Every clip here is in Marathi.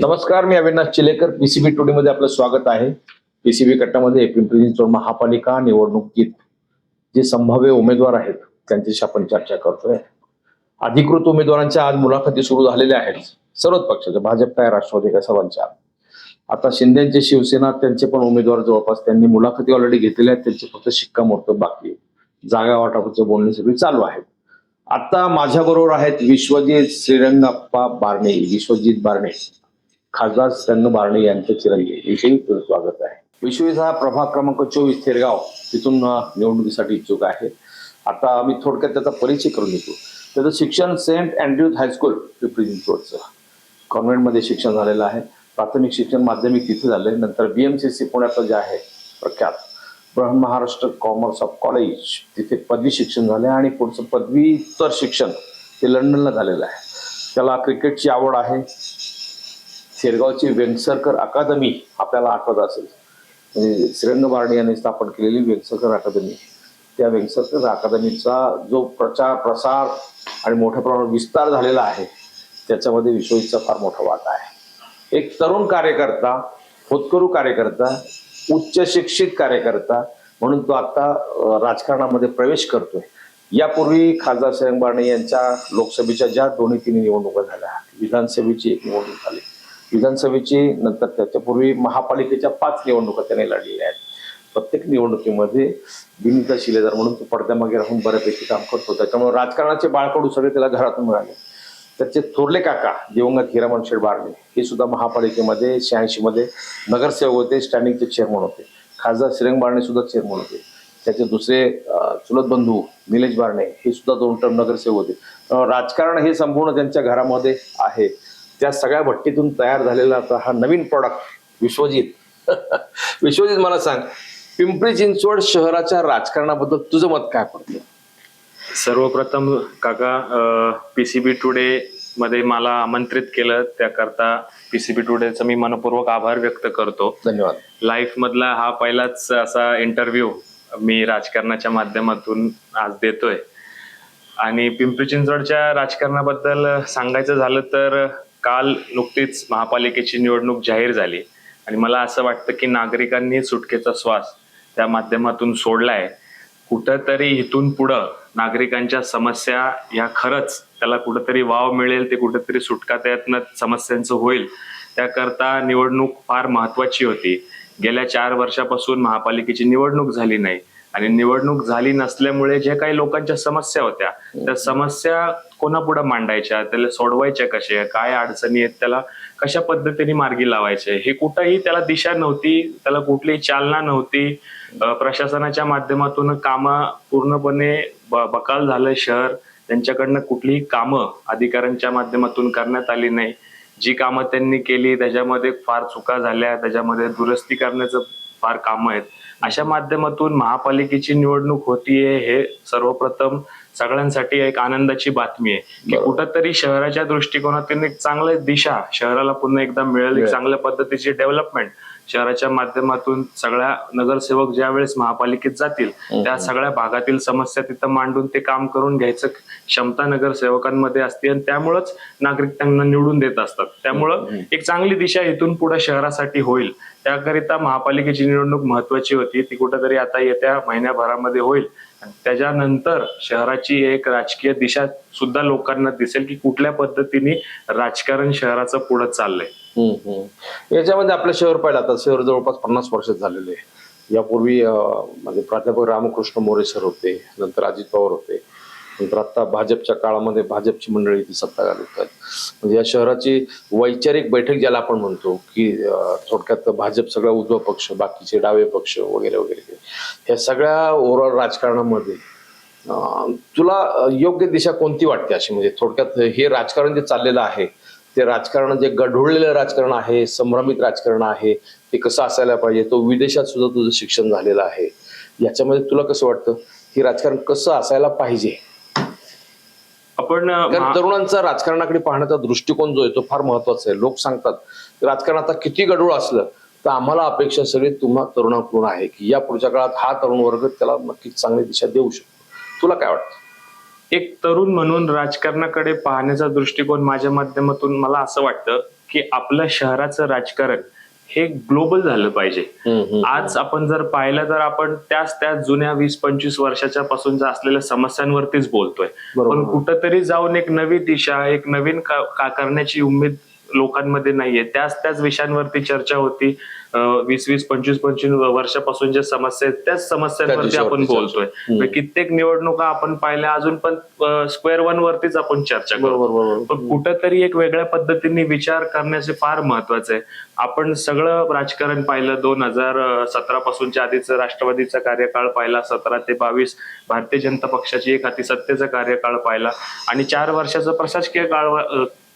नमस्कार, मी अविनाश चिलेकर. पीसीबी टुडे मध्ये आपलं स्वागत आहे. पीसीबी गटामध्ये पिंपरी चिंचवड महापालिका निवडणुकीत जे संभाव्य उमेदवार आहेत त्यांच्याशी आपण चर्चा करतोय. अधिकृत उमेदवारांच्या आज मुलाखती सुरू झालेल्या आहेत. सर्वच पक्षाच्या, भाजप काय राष्ट्रवादी काय सर्वांच्या. आता शिंदेचे शिवसेना त्यांचे पण उमेदवार जवळपास त्यांनी मुलाखती ऑलरेडी घेतलेल्या आहेत. त्यांचे फक्त शिक्कामोर्तब बाकी आहे. जागा वाटपाचं बोलणी सगळी चालू आहेत. आता माझ्या बरोबर आहेत विश्वजित श्रीरंगप्पा बारणे, विश्वजित बारणे, खासदार श्रीरंग बारणे यांचे चिरंजीव. विषयी तुझं स्वागत आहे. विश्वजित हा प्रभाग क्रमांक 24 थेरगाव तिथून निवडणुकीसाठी इच्छुक आहे. आता मी थोडक्यात त्याचा परिचय करून देतो. त्याचं शिक्षण सेंट अँड्रूज हायस्कूल पिंपरी चिंचवडचं कॉन्व्हेंटमध्ये शिक्षण झालेलं आहे. प्राथमिक शिक्षण माध्यमिक तिथे झालंय. नंतर BMCC पुण्याचं जे आहे प्रख्यात ब्रह्म महाराष्ट्र कॉमर्स ऑफ कॉलेज तिथे पदवी शिक्षण झालं आणि पुढचं पदव्युत्तर शिक्षण ते लंडनला झालेलं आहे. त्याला क्रिकेटची आवड आहे. शेरगावची वेंगसरकर अकादमी आपल्याला आठवत असेल, म्हणजे श्रीरंग बारणे यांनी स्थापन केलेली वेंगसरकर अकादमी, त्या वेंगसरकर अकादमीचा जो प्रचार प्रसार आणि मोठ्या प्रमाणात विस्तार झालेला आहे त्याच्यामध्ये विश्वजितचा फार मोठा वाटा आहे. एक तरुण कार्यकर्ता, होतकरू कार्यकर्ता, उच्च शिक्षित कार्यकर्ता म्हणून तो आता राजकारणामध्ये प्रवेश करतोय. यापूर्वी खासदार श्रीरंग बारणे यांच्या लोकसभेच्या ज्या दोन्ही तिन्ही निवडणुका झाल्या, विधानसभेची एक निवडणूक झाली, विधानसभेची, नंतर त्याच्यापूर्वी महापालिकेच्या 5 निवडणुका त्याने लढलेल्या आहेत. प्रत्येक निवडणुकीमध्ये विनीता शिलेदार म्हणून तो पडद्यामागे राहून बऱ्यापैकी काम करतो. त्याच्यामुळे राजकारणाचे बाळकडू सगळे त्याला घरातून मिळाले. त्याचे थोरले काका दिवंगत हिरामण शेठ बारणे हे सुद्धा महापालिकेमध्ये 86 मध्ये नगरसेवक होते, स्टँडिंगचे चेअरमन होते. खासदार श्रीरंग बारणे सुद्धा चेअरमन होते. त्याचे दुसरे चुलत बंधू निलेश बारणे हे सुद्धा 2 टर्म नगरसेवक होते. राजकारण हे संपूर्ण त्यांच्या घरामध्ये आहे. त्या सगळ्या भट्टीतून तयार झालेला हा नवीन प्रॉडक्ट विश्वजित. विश्वजित, मला सांग, पिंपरी चिंचवड शहराच्या राजकारणाबद्दल तुझं मत काय पडतं? सर्वप्रथम काका, पीसीबी टुडे मध्ये मला आमंत्रित केलं त्याकरता पीसीबी टुडेचा मी मनपूर्वक आभार व्यक्त करतो. धन्यवाद. लाईफ मधला हा पहिलाच असा इंटरव्ह्यू मी राजकारणाच्या माध्यमातून आज देतोय. आणि पिंपरी चिंचवडच्या राजकारणाबद्दल सांगायचं झालं तर काल नुकतीच महापालिकेची निवडणूक जाहीर झाली आणि मला असं वाटतं की नागरिकांनी सुटकेचा श्वास त्या माध्यमातून सोडलाय. कुठंतरी इथून पुढं नागरिकांच्या समस्या ह्या खरंच त्याला कुठंतरी वाव मिळेल, ते कुठंतरी सुटका त्यातनं समस्यांचं होईल, त्याकरता निवडणूक फार महत्वाची होती. गेल्या 4 वर्षापासून महापालिकेची निवडणूक झाली नाही आणि निवडणूक झाली नसल्यामुळे जे काही लोकांच्या समस्या होत्या त्या समस्या कोणापुढे मांडायच्या, त्याला सोडवायच्या कशा, काय अडचणी आहेत, त्याला कशा पद्धतीने मार्गी लावायचे, हे कुठंही त्याला दिशा नव्हती, त्याला कुठलीही चालना नव्हती. प्रशासनाच्या माध्यमातून कामं पूर्णपणे बकाल झालं शहर. त्यांच्याकडनं कुठलीही कामं अधिकाऱ्यांच्या माध्यमातून करण्यात आली नाही. जी कामं त्यांनी केली त्याच्यामध्ये फार चुका झाल्या, त्याच्यामध्ये दुरुस्ती करण्याचं फार कामं आहेत. अशा माध्यमातून महापालिकेची निवडणूक होतीये हे सर्वप्रथम सगळ्यांसाठी एक आनंदाची बातमी आहे की कुठंतरी शहराच्या दृष्टिकोनातून एक चांगली दिशा शहराला पुन्हा एकदा मिळेल, चांगल्या पद्धतीची डेव्हलपमेंट शहराच्या माध्यमातून. सगळ्या नगरसेवक ज्या वेळेस महापालिकेत जातील त्या सगळ्या भागातील समस्या तिथं मांडून ते काम करून घ्यायचं क्षमता नगरसेवकांमध्ये असते आणि त्यामुळंच नागरिक त्यांना निवडून देत असतात. त्यामुळं एक चांगली दिशा इथून पुढे शहरासाठी होईल. त्याकरिता महापालिकेची निवडणूक महत्वाची होती. ती कुठंतरी आता येत्या महिन्याभरामध्ये होईल आणि त्याच्यानंतर शहराची एक राजकीय दिशा सुद्धा लोकांना दिसेल की कुठल्या पद्धतीने राजकारण शहराचं पुढे चाललंय. याच्यामध्ये आपलं शहर पाहिलं, आता शहर जवळपास 50 वर्ष झालेले आहे. यापूर्वी म्हणजे प्राध्यापक रामकृष्ण मोरे सर होते, नंतर अजित पवार होते, नंतर आता भाजपच्या काळामध्ये भाजपची मंडळी ती सत्ता घालवतात. म्हणजे या शहराची वैचारिक बैठक ज्याला आपण म्हणतो की थोडक्यात भाजप सगळा उजवा पक्ष, बाकीचे डावे पक्ष वगैरे वगैरे, या सगळ्या ओव्हरऑल राजकारणामध्ये तुला योग्य दिशा कोणती वाटते अशी? म्हणजे थोडक्यात हे राजकारण जे चाललेलं आहे ते राजकारण, जे गढूळलेलं राजकारण आहे, संभ्रमित राजकारण आहे, ते कसं असायला पाहिजे? तो विदेशात सुद्धा तुझं शिक्षण झालेलं आहे. याच्यामध्ये तुला कसं वाटतं हे राजकारण कसं असायला पाहिजे? आपण तरुणांचा राजकारणाकडे पाहण्याचा दृष्टिकोन जो आहे तो फार महत्वाचा आहे. लोक सांगतात राजकारण आता किती गढूळ असलं तर आम्हाला अपेक्षा सगळी तुम्हा तरुणाकडून आहे की या पुढच्या काळात हा तरुण वर्ग त्याला नक्कीच चांगली दिशा देऊ शकतो. तुला काय वाटतं? एक तरुण म्हणून राजकारणाकडे पाहण्याचा दृष्टिकोन माझ्या माध्यमातून मला असं वाटतं की आपल्या शहराचं राजकारण हे ग्लोबल झालं पाहिजे. आज आपण जर पाहिलं तर आपण त्याच जुन्या 20-25 वर्षाच्या पासूनच्या असलेल्या समस्यांवरतीच बोलतोय. पण कुठंतरी जाऊन एक नवी दिशा, एक नवीन करण्याची उमेद लोकांमध्ये नाहीये. त्याच विषयांवरती चर्चा होती. 20-25 वर्षापासून ज्या समस्या आहेत त्याच समस्यांवरती आपण बोलतोय. कित्येक निवडणुका आपण पाहिल्या, अजून पण स्क्वेअर वन वरतीच आपण चर्चा करतो. पण कुठंतरी एक वेगळ्या पद्धतीने विचार करण्याचे फार महत्वाचं आहे. आपण सगळं राजकारण पाहिलं, 2017 पासूनच्या आधीचं राष्ट्रवादीचा कार्यकाळ पाहिला, 17 ते 22 भारतीय जनता पक्षाची एक हाती कार्यकाळ पाहिला आणि 4 वर्षाचा प्रशासकीय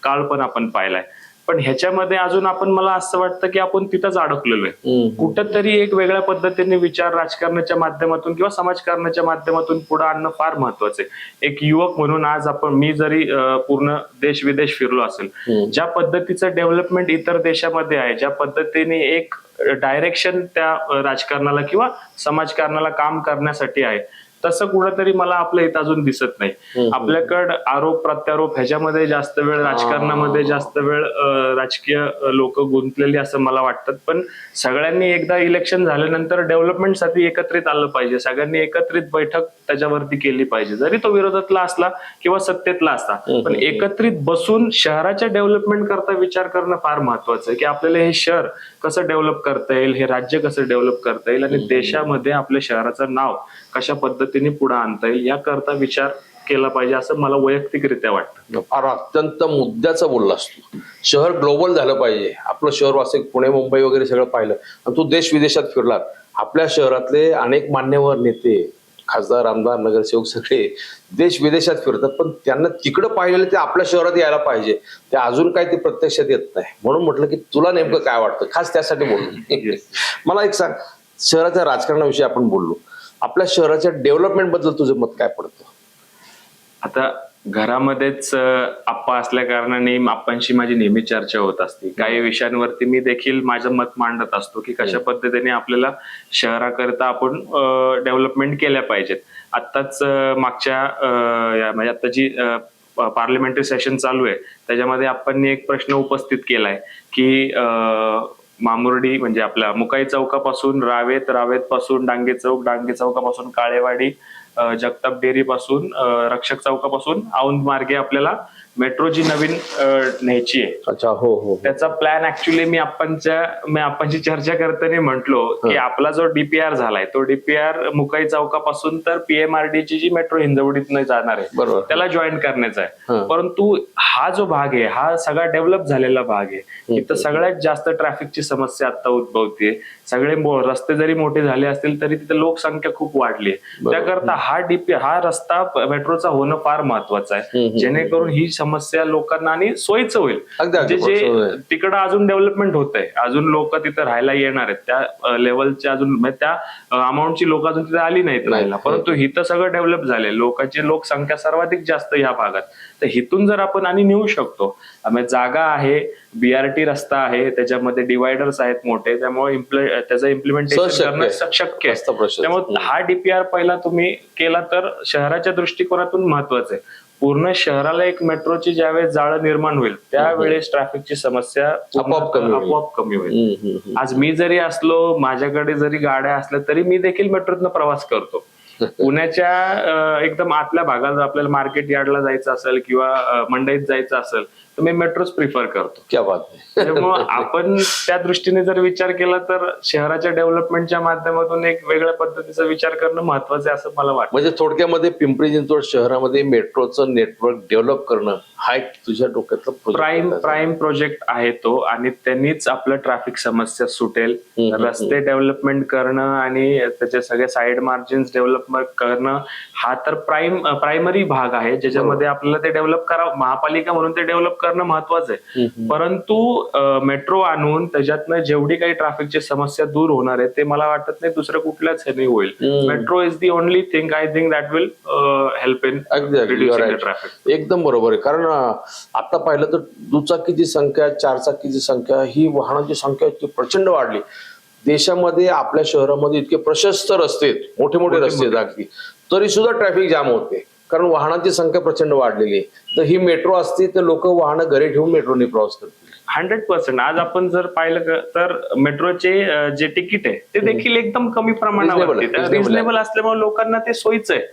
काळ पण आपण पाहिलाय. पण ह्याच्यामध्ये अजून मला असं वाटतं की आपण तिथंच अडकलेलो आहे. कुठंतरी एक वेगळ्या पद्धतीने विचार राजकारणाच्या माध्यमातून किंवा समाजकारणाच्या माध्यमातून पुढे आणणं फार महत्वाचं आहे. एक युवक म्हणून आज मी जरी पूर्ण देश विदेश फिरलो असेल, ज्या पद्धतीचं डेव्हलपमेंट इतर देशामध्ये आहे, ज्या पद्धतीने एक डायरेक्शन त्या राजकारणाला किंवा समाजकारणाला काम करण्यासाठी आहे, तसं कुठंतरी मला आपल्या इथं अजून दिसत नाही. आपल्याकडं आरोप प्रत्यारोप ह्याच्यामध्ये जास्त वेळ, राजकारणामध्ये जास्त वेळ राजकीय लोक गुंतलेली असं मला वाटतं. पण सगळ्यांनी एकदा इलेक्शन झाल्यानंतर डेव्हलपमेंटसाठी एकत्रित आलं पाहिजे. सगळ्यांनी एकत्रित बैठक त्याच्यावरती केली पाहिजे, जरी तो विरोधातला असला किंवा सत्तेतला असला. पण एकत्रित बसून शहराच्या डेव्हलपमेंट करता विचार करणं फार महत्वाचं आहे की आपल्याला हे शहर कसं डेव्हलप करता येईल, हे राज्य कसं डेव्हलप करता येईल आणि देशामध्ये आपल्या शहराचं नाव कशा पद्धतीने पुढे आणता येईल याकरता विचार केला पाहिजे, असं मला वैयक्तिकरित्या वाटतं. फार अत्यंत मुद्द्याचं बोललास तू. शहर ग्लोबल झालं पाहिजे. आपलं शहर वासिक पुणे मुंबई वगैरे सगळं पाहिलं आणि तू देश विदेशात फिरलात. आपल्या शहरातले अनेक मान्यवर नेते, खासदार, आमदार, नगरसेवक सगळे देश विदेशात फिरतात, पण त्यांना तिकडं पाहिलेलं ते आपल्या शहरात यायला पाहिजे. ते अजून काही ते प्रत्यक्षात येत नाही. म्हणून म्हटलं की तुला नेमकं काय वाटतं, खास त्यासाठी बोललो. मला एक सांग, शहराच्या राजकारणाविषयी आपण बोललो, आपल्या शहराच्या डेव्हलपमेंट बद्दल तुझं मत काय पडतं? आता घरामध्येच आप्पा असल्या कारणाने आप्पांशी माझी नेहमी चर्चा होत असते. काही विषयांवरती मी देखील माझं मत मांडत असतो की कशा पद्धतीने आपल्याला शहराकरता आपण डेव्हलपमेंट केल्या पाहिजेत. आत्ताच मागच्या म्हणजे आता जी पार्लमेंटरी सेशन चालू आहे त्याच्यामध्ये आपण एक प्रश्न उपस्थित केलाय की मामुर्डी म्हणजे आपल्या मुकाई चौकापासून रावेत पासून डांगे चौकापासून काळेवाडी, जगताप डेअरी पासून रक्षक चौकापासून औंध मार्गे आपल्याला मेट्रो जी नवीन न्यायची आहे. अच्छा, हो हो. त्याचा प्लॅन ऍक्च्युली मी आपणची चर्चा करताना म्हटलो की आपला जो डीपीआर झालाय तो डीपीआर मुकाई चौकापासून तर पीएमआरडी ची जी मेट्रो हिंजवडीतनं जाणार आहे बरोबर, त्याला जॉईन करण्याचा आहे. परंतु हा जो भाग आहे हा सगळा डेव्हलप झालेला भाग आहे. इथं सगळ्यात जास्त ट्रॅफिकची समस्या आता उद्भवते. सगळे रस्ते जरी मोठे झाले असतील तरी तिथे लोकसंख्या खूप वाढली आहे. त्याकरता हा रस्ता मेट्रोचा होणं फार महत्वाचं आहे, जेणेकरून ही समस्या लोकांना आणि सोयीचं होईल. म्हणजे जे तिकडं अजून डेव्हलपमेंट होत आहे, अजून लोक तिथं राहायला येणार आहेत, त्या लेवलचे अजून त्या अमाऊंटची लोक अजून तिथे आली नाहीत राहायला. परंतु इथं सगळं डेव्हलप झाले, लोकांची लोकसंख्या सर्वाधिक जास्त ह्या भागात. तर इथून जर आपण आणि नेऊ शकतो, जागा आहे, बीआरटी रस्ता आहे, त्याच्यामध्ये डिवायडर्स आहेत मोठे, त्यामुळे त्याचं इम्प्लिमेंटेशन करणं शक्य आहे. त्यामुळे हा डीपीआर पहिला तुम्ही केला तर शहराच्या दृष्टिकोनातून महत्वाचं आहे. पूर्ण शहराला एक मेट्रोची ज्यावेळेस जाळं निर्माण होईल त्यावेळेस ट्रॅफिकची समस्या आपोआप कमी होईल. आज मी जरी असलो, माझ्याकडे जरी गाड्या असल्या तरी मी देखील मेट्रोतनं प्रवास करतो. पुण्याच्या एकदम आतल्या भागात आपल्याला मार्केट यार्डला जायचं असेल किंवा मंडईत जायचं असेल तर मी मेट्रोच प्रिफर करतो. क्या बात आहे. त्यामुळे आपण त्या दृष्टीने जर विचार केला तर शहराच्या डेव्हलपमेंटच्या माध्यमातून एक वेगळ्या पद्धतीचा विचार करणं महत्वाचं आहे असं मला वाटतं. म्हणजे थोडक्यामध्ये पिंपरी चिंचवड शहरामध्ये मेट्रोचं नेटवर्क डेव्हलप करणं हा एक तुझ्या डोक्यातला प्राईम प्रोजेक्ट आहे तो, आणि त्यांनीच आपलं ट्रॅफिक समस्या सुटेल. रस्ते डेव्हलपमेंट करणं आणि त्याचे सगळे साईड मार्जिन्स डेव्हलपमेंट करणं हा तर प्रायमरी भाग आहे, ज्याच्यामध्ये आपल्याला ते डेव्हलप करावं. महापालिका म्हणून ते डेव्हलप करणं महत्वाचं आहे. परंतु मेट्रो आणून त्याच्यातनं जेवढी काही ट्रॅफिकची समस्या दूर होणार आहे ते मला वाटत नाही दुसरं कुठल्याच ह्याने होईल. Metro is the only thing I think that will help in reducing the traffic. एकदम बरोबर आहे. कारण आता पाहिलं तर दुचाकीची संख्या, चारचाकीची संख्या, ही वाहनाची संख्या इतकी प्रचंड वाढली. देशामध्ये आपल्या शहरामध्ये इतके प्रशस्त रस्ते, मोठे रस्ते जागी, तरी सुद्धा ट्रॅफिक जाम होते कारण वाहनांची संख्या प्रचंड वाढलेली आहे. तर ही मेट्रो असती तर लोक वाहनं घरी ठेवून मेट्रोने प्रवास करतील. 100%. आज आपण जर पाहिलं तर मेट्रोचे जे तिकीट आहे ते देखील एकदम कमी प्रमाणावरती रिझनेबल असल्यामुळे लोकांना ते सोयीचं आहे.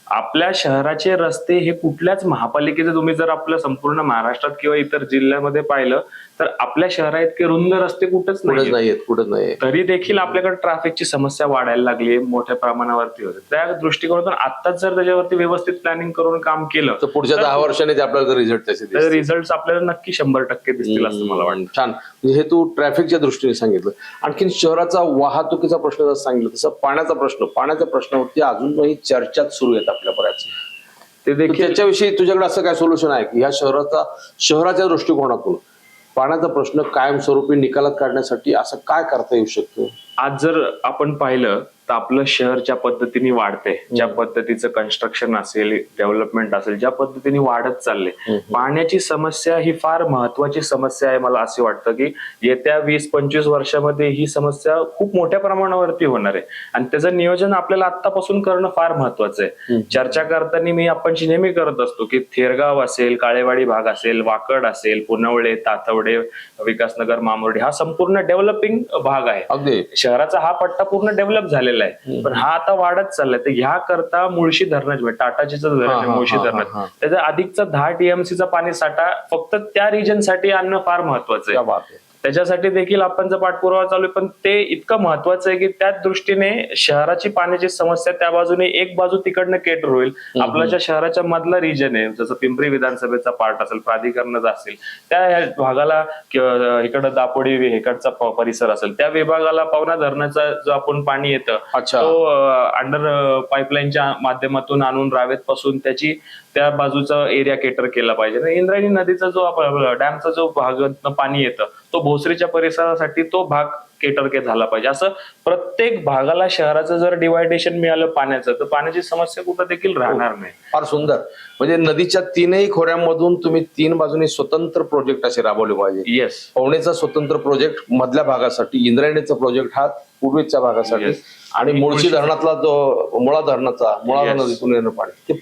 आपल्या शहराचे रस्ते हे कुठल्याच महापालिकेचे तुम्ही जर आपल्या संपूर्ण महाराष्ट्रात किंवा इतर जिल्ह्यामध्ये पाहिलं तर आपल्या शहरात इतके रुंद रस्ते कुठंच नाही, तरी देखील आपल्याकडे ट्रॅफिकची समस्या वाढायला लागली मोठ्या प्रमाणावरती होते. त्या दृष्टिकोनातून आताच जर त्याच्यावरती व्यवस्थित प्लॅनिंग करून काम केलं तर पुढच्या 10 वर्षांनी आपल्याला रिझल्ट आपल्याला नक्की 100% दिसतील असं मला वाटतं. छान. हे तू ट्रॅफिकच्या दृष्टीने सांगितलं. आणखीन शहराचा वाहतुकीचा प्रश्न जर सांगितलं तसं पाण्याच्या प्रश्नावरती अजूनही चर्चाच सुरू आहेत आपल्या बऱ्याच. ते देखील त्याच्याविषयी तुझ्याकडे असं काय सोल्युशन आहे की या शहराच्या दृष्टिकोनातून पाण्याचा प्रश्न कायमस्वरूपी निकालात काढण्यासाठी असं काय करता येऊ शकतं? आज जर आपण पाहिलं तर आपलं शहर ज्या पद्धतीने वाढते, ज्या पद्धतीचं कन्स्ट्रक्शन असेल, डेव्हलपमेंट असेल, ज्या पद्धतीने वाढत चालले, पाण्याची समस्या ही फार महत्वाची समस्या आहे. मला असं वाटतं की येत्या 20-25 वर्षामध्ये ही समस्या खूप मोठ्या प्रमाणावरती होणार आहे आणि त्याचं नियोजन आपल्याला आतापासून करणं फार महत्वाचं आहे. चर्चा करताना मी आपणशी नेहमी करत असतो की थेरगाव असेल, काळेवाडी भाग असेल, वाकड असेल, पुनवळे, तातवडे, विकासनगर, मामुर्डी हा संपूर्ण डेव्हलपिंग भाग आहे. शहराचा हा पट्टा पूर्ण डेव्हलप झालेला आहे, पण हा आता वाढत चाललाय. तर ह्या करता मुळशी धरणाचे टाटाचीच धरण आहे मुळशी धरण, त्याचा अधिकचा 10 TMCचा पाणी साठा फक्त त्या रिजन साठी आणणं फार महत्वाचं आहे. त्याच्यासाठी देखील आपण जर पाठपुरावा चालू आहे, पण ते इतकं महत्वाचं आहे की त्या दृष्टीने शहराची पाण्याची समस्या त्या बाजूने एक बाजू तिकडनं केटर होईल. आपल्या ज्या शहराच्या मधला रिजन आहे जसं पिंपरी विधानसभेचा पार्ट असेल, प्राधिकरणाचा असेल, त्या भागाला किंवा इकडं दापोडी इकडचा परिसर असेल, त्या विभागाला पवना धरणाचा जो आपण पाणी येतं तो अंडर पाईपलाईनच्या माध्यमातून आणून रावेत पासून त्याची त्या बाजूचा एरिया केटर केला पाहिजे. इंद्रायणी नदीचा जो डॅमचा जो भाग पाणी येतं तो भोसरीच्या परिसरासाठी तो भाग केटर झाला पाहिजे. असं प्रत्येक भागाला शहराचं जर डिवायडेशन मिळालं पाण्याचं तर पाण्याची समस्या कुठं देखील राहणार नाही. फार सुंदर. म्हणजे नदीच्या 3ही खोऱ्यांमधून तुम्ही 3 बाजूनी स्वतंत्र प्रोजेक्ट असे राबवले पाहिजे. येस. पवनेचा स्वतंत्र प्रोजेक्ट मधल्या भागासाठी, इंद्रायणीचा प्रोजेक्ट हा पूर्वेच्या भागासाठी आणि मुळशी धरणातला जो मुळा नदीतून येणं पाणी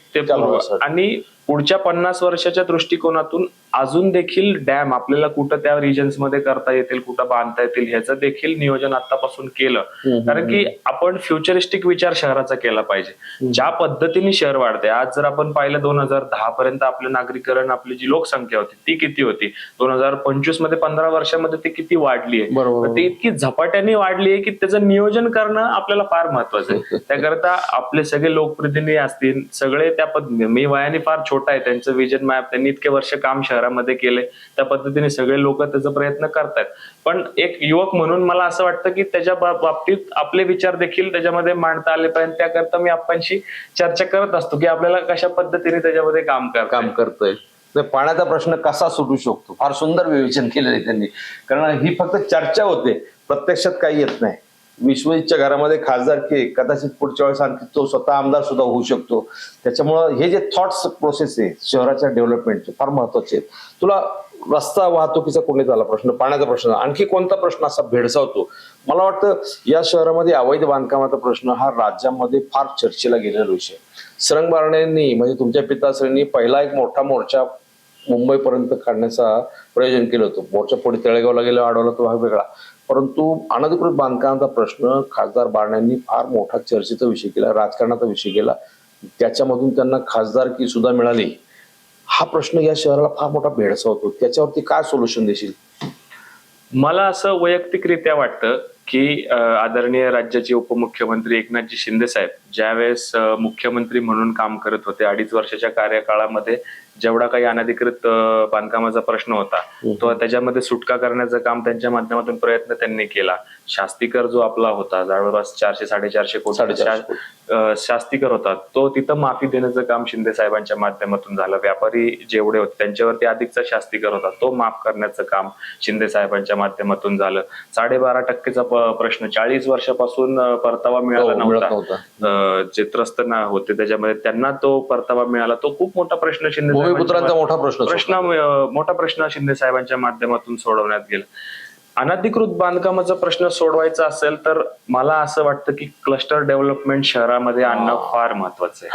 आणि पुढच्या 50 वर्षाच्या दृष्टिकोनातून अजून देखील डॅम आपल्याला कुठं त्या रिजन्स मध्ये करता येतील, कुठं बांधता येतील ह्याचं देखील नियोजन आतापासून केलं. कारण की आपण फ्युचरिस्टिक विचार शहराचा केला पाहिजे. ज्या पद्धतीने शहर वाढते, आज जर आपण पाहिलं 2010 पर्यंत आपलं नागरीकरण, आपली जी लोकसंख्या होती ती किती होती, 2025 मध्ये 15 वर्षामध्ये ती किती वाढली आहे. ती इतकी झपाट्याने वाढली आहे की त्याचं नियोजन करणं आपल्याला फार महत्वाचं आहे. त्याकरता आपले सगळे लोकप्रतिनिधी असतील, सगळे त्या पद्धतीने, मी वयाने फार छोटा आहे, त्यांचं विजन मॅप त्यांनी इतके वर्ष काम शहरामध्ये केले, त्या पद्धतीने सगळे लोक त्याचा प्रयत्न करतायत. पण एक युवक म्हणून मला असं वाटतं की त्याच्या बाबतीत आपले विचार देखील त्याच्यामध्ये मांडता आले पाहिजे. त्याकरता मी आपणशी चर्चा करत असतो की आपल्याला कशा पद्धतीने त्याच्यामध्ये काम करतोय. पाण्याचा प्रश्न कसा सुटू शकतो, फार सुंदर विवेचन केलेलं आहे त्यांनी. कारण ही फक्त चर्चा होते, प्रत्यक्षात काही येत नाही. विश्वजितच्या घरामध्ये खासदार की कदाचित पुढच्या वेळेस आणखी तो स्वतः आमदार सुद्धा होऊ शकतो. त्याच्यामुळं हे जे थॉट्स प्रोसेस आहे शहराच्या डेव्हलपमेंटचे फार महत्वाचे आहेत. तुला रस्ता वाहतुकीचा कोणी झाला प्रश्न, पाण्याचा प्रश्न, आणखी कोणता प्रश्न असा भेडसावतो? मला वाटतं या शहरामध्ये अवैध बांधकामाचा प्रश्न हा राज्यामध्ये फार चर्चेला गेलेला विषय. सरंग बारण्यांनी म्हणजे तुमच्या पिताश्रींनी पहिला एक मोठा मोर्चा मुंबईपर्यंत काढण्याचा प्रयोजन केलं होतं. मोर्चा पुढे तळेगावला गेला, आढळला तो भाग वेगळा. परंतु अनधिकृत बांधकामाचा प्रश्न खासदार बारण्यांनी फार मोठा चर्चेचा विषय केला, राजकारणाचा विषय केला. त्याच्यामधून त्यांना खासदारकी सुद्धा मिळाली. हा प्रश्न या शहराला फार मोठा भेडसावतो. त्याच्यावरती काय सोल्युशन देशील? मला असं वैयक्तिकरित्या वाटतं की आदरणीय राज्याचे उपमुख्यमंत्री एकनाथजी शिंदे साहेब ज्यावेळेस मुख्यमंत्री म्हणून काम करत होते, 2.5 वर्षाच्या कार्यकाळामध्ये जेवढा काही अनधिकृत बांधकामाचा प्रश्न होता तो त्याच्यामध्ये सुटका करण्याचं काम त्यांच्या माध्यमातून प्रयत्न त्यांनी केला. शास्तीकर जो आपला होता जवळपास 400-450 कोटी शास्तीकर होता, तो तिथं माफी देण्याचं काम शिंदे साहेबांच्या माध्यमातून झालं. व्यापारी जेवढे होते त्यांच्यावरती अधिकचा शास्तीकर होता तो माफ करण्याचं काम शिंदे साहेबांच्या माध्यमातून झालं. 12.5%चा प्रश्न 40 वर्षापासून परतावा मिळाला नव्हता. जे त्रस्त होते त्याच्यामध्ये त्यांना तो परतावा मिळाला. तो खूप मोठा प्रश्न मोठा प्रश्न शिंदे साहेबांच्या माध्यमातून सोडवण्यात गेला. अनधिकृत बांधकामाचा प्रश्न सोडवायचा असेल तर मला असं वाटतं की क्लस्टर डेव्हलपमेंट शहरामध्ये आणणं फार महत्वाचं आहे.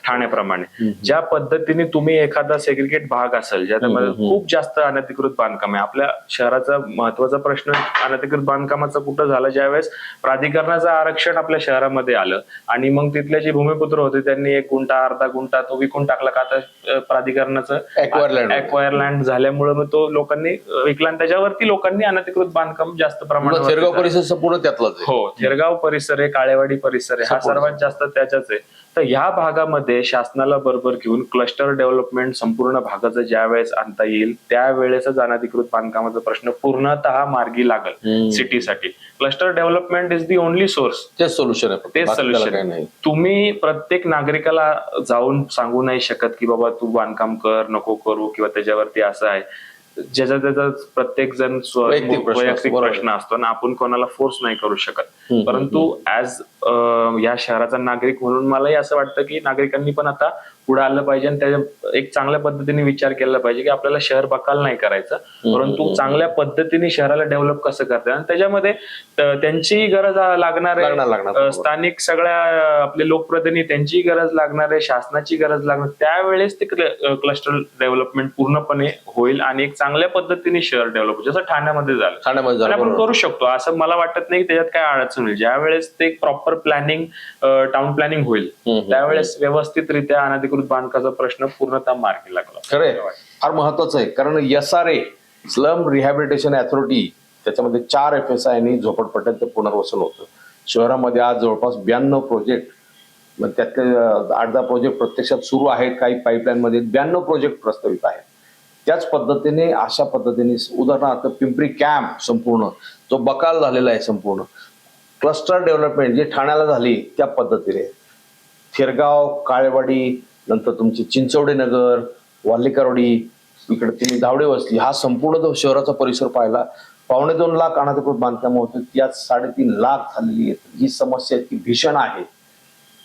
ठाण्याप्रमाणे ज्या पद्धतीने तुम्ही एखादा सेग्रिगेट भाग असेल ज्यामध्ये खूप जास्त अनधिकृत बांधकाम आहे. आपल्या शहराचा महत्वाचा प्रश्न अनधिकृत बांधकामाचा कुठं झाला, ज्यावेळेस प्राधिकरणाचं आरक्षण आपल्या शहरामध्ये आलं आणि मग तिथले जे भूमिपुत्र होते त्यांनी 1 गुंठा अर्धा गुंठा तो विकून टाकला का तर प्राधिकरणाचं एक्वायर लँड झाल्यामुळे मग तो लोकांनी विकला आणि त्याच्यावरती लोकांनी अनधिकृत बांधकाम जास्त प्रमाणात. थेरगाव परिसर संपूर्ण त्यातलाच आहे. हो, थेरगाव परिसर आहे, काळेवाडी परिसर आहे, हा सर्वात जास्त त्याच्याच आहे. तर ह्या भागामध्ये शासनाला बरोबर घेऊन क्लस्टर डेव्हलपमेंट संपूर्ण भागाचं ज्या वेळेस आणता येईल त्यावेळेसच अनधिकृत बांधकामाचा प्रश्न पूर्णतः मार्गी लागल. सिटीसाठी cluster development is the only source. तेच सोल्युशन आहे. तेच सोल्युशन. तुम्ही प्रत्येक नागरिकाला जाऊन सांगू नाही शकत की बाबा तू बांधकाम कर नको करू किंवा त्याच्यावरती असं आहे. ज्याचा त्याचा प्रत्येक जण वैयक्तिक प्रश्न असतो ना, आपण कोणाला फोर्स नाही करू शकत. परंतु ऍज या शहराचा नागरिक म्हणून मलाही असं वाटतं की नागरिकांनी पण आता पुढे आलं पाहिजे आणि त्याच्या एक चांगल्या पद्धतीने विचार केला पाहिजे की आपल्याला शहर बकाल नाही करायचं, परंतु चांगल्या पद्धतीने शहराला डेव्हलप कसं करता आणि त्याच्यामध्ये त्यांचीही गरज लागणार आहे, स्थानिक सगळ्या आपले लोकप्रतिनिधी त्यांचीही गरज लागणार आहे, शासनाची गरज लागणार. त्यावेळेस ते क्लस्टर डेव्हलपमेंट पूर्णपणे होईल आणि एक चांगल्या पद्धतीने शहर डेव्हलप जसं ठाण्यामध्ये झालं आपण करू शकतो. असं मला वाटत नाही त्याच्यात काय अडचण होईल. ज्या वेळेस ते प्रॉपर प्लॅनिंग टाउन प्लॅनिंग होईल त्यावेळेस व्यवस्थितरित्या अनधिकृत बांधकामाचा प्रश्न पूर्णतः मार्गी लागला. खरंय, फार महत्वाचं आहे. कारण SRA स्लम रिहॅबिलिटेशन अथॉरिटी त्याच्यामध्ये 4 FSI झोपडपट्ट्यांचं पुनर्वसन होतं. शहरामध्ये आज जवळपास 92 प्रोजेक्ट, मग त्यातले 8-10 प्रोजेक्ट प्रत्यक्षात सुरू आहेत, काही पाईपलाईन मध्ये 92 प्रोजेक्ट प्रस्तावित आहेत. त्याच पद्धतीने अशा पद्धतीने उदाहरणार्थ पिंपरी कॅम्प संपूर्ण जो बकाल झालेला आहे, संपूर्ण क्लस्टर डेव्हलपमेंट जे ठाण्याला झाली त्या पद्धतीने थेरगाव, काळेवाडी, नंतर तुमची चिंचवडे नगर, वाल्लेकरवाडी, इकडे तिने धावडे वस्ती, हा संपूर्ण जो शहराचा परिसर पाहिला 2.25 लाख अनधिकृत बांधकाम होते, त्यात 3.5 लाख झालेली आहेत. ही समस्या इतकी भीषण आहे,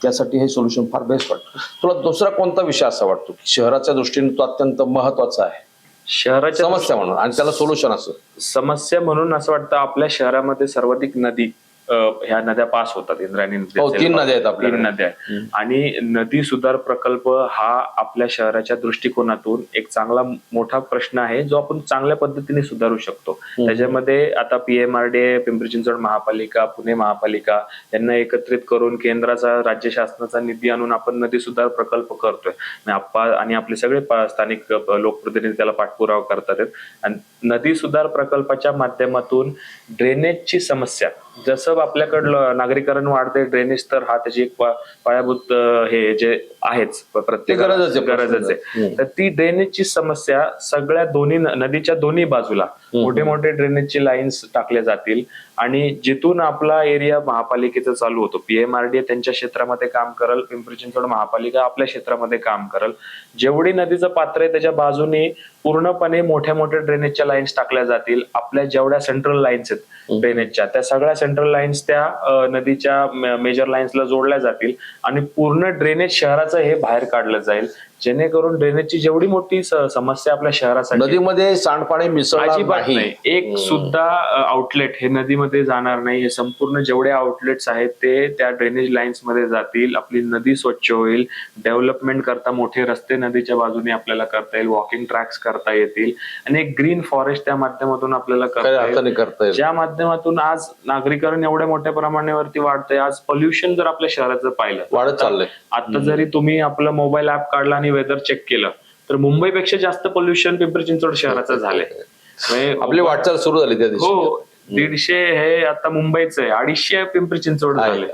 त्यासाठी हे सोल्युशन फार बेस्ट वाटतं. तुला दुसरा कोणता विषय असा वाटतो की शहराच्या दृष्टीने तो अत्यंत महत्वाचा आहे शहराच्या समस्या म्हणून आणि त्याला सोल्युशन असं? समस्या म्हणून असं वाटतं आपल्या शहरामध्ये सर्वाधिक नदी ह्या नद्या पास होतात. इंद्रायणी नदी, 3 नद्या आहेत आपल्या. 3 नद्या आहेत आणि नदी सुधार प्रकल्प हा आपल्या शहराच्या दृष्टिकोनातून एक चांगला मोठा प्रश्न आहे जो आपण चांगल्या पद्धतीने सुधारू शकतो. त्याच्यामध्ये आता PMRDA, पिंपरी चिंचवड महापालिका, पुणे महापालिका यांना एकत्रित करून केंद्राचा राज्य शासनाचा निधी आणून आपण नदी सुधार प्रकल्प करतोय आणि आपले सगळे स्थानिक लोकप्रतिनिधी त्याला पाठपुरावा करतात. आणि नदी सुधार प्रकल्पाच्या माध्यमातून ड्रेनेजची समस्या, जसं आपल्याकडलं नागरीकरण वाढते, ड्रेनेज तर हा त्याची एक पायाभूत हे जे आहेच, प्रत्येक गरजच आहे. तर ती ड्रेनेजची समस्या सगळ्या दोन्ही नदीच्या दोन्ही बाजूला मोठे मोठे ड्रेनेजचे लाईन्स टाकले जातील आणि जिथून आपला एरिया महापालिकेचा चालू होतो, PMRDA त्यांच्या क्षेत्रामध्ये काम करल, पिंपरी चिंचवड महापालिका आपल्या क्षेत्रामध्ये काम करल. जेवढी नदीचं पात्र आहे त्याच्या बाजूने पूर्णपणे मोठ्या मोठ्या ड्रेनेजच्या लाईन्स टाकल्या जातील. आपल्या जेवढ्या सेंट्रल लाईन्स आहेत ड्रेनेजच्या, त्या सगळ्या सेंट्रल लाईन्स त्या नदीच्या मेजर लाईन्सला जोडल्या जातील आणि पूर्ण ड्रेनेज शहराचं हे बाहेर काढलं जाईल, जेणेकरून ड्रेनेजची जेवढी मोठी समस्या आपल्या शहरासाठी, नदीमध्ये सांडपाणी मिसळणार नाही, एक सुद्धा आउटलेट हे नदीमध्ये जाणार नाही. हे संपूर्ण जेवढे आउटलेट्स आहेत ते त्या ड्रेनेज लाईन्स मध्ये जातील. आपली नदी स्वच्छ होईल. डेव्हलपमेंट करता मोठे रस्ते नदीच्या बाजूने आपल्याला करता येईल, वॉकिंग ट्रॅक्स करता येतील आणि एक ग्रीन फॉरेस्ट त्या माध्यमातून आपल्याला करता येईल, ज्या माध्यमातून आज नागरीकरण एवढ्या मोठ्या प्रमाणावरती वाढतंय. आज पोल्युशन जर आपल्या शहराचं पाहिलं वाढत चाललंय. आता जरी तुम्ही आपलं मोबाईल ऍप काढला आणि वेदर चेक केलं तर मुंबईपेक्षा जास्त पोल्युशन पिंपरी चिंचवड शहराचं झालंय. आपली वाटचाल सुरू झाली त्या दिवशी. हो, 150 हे आता मुंबईचं आहे, 250 पिंपरी चिंचवड झाले.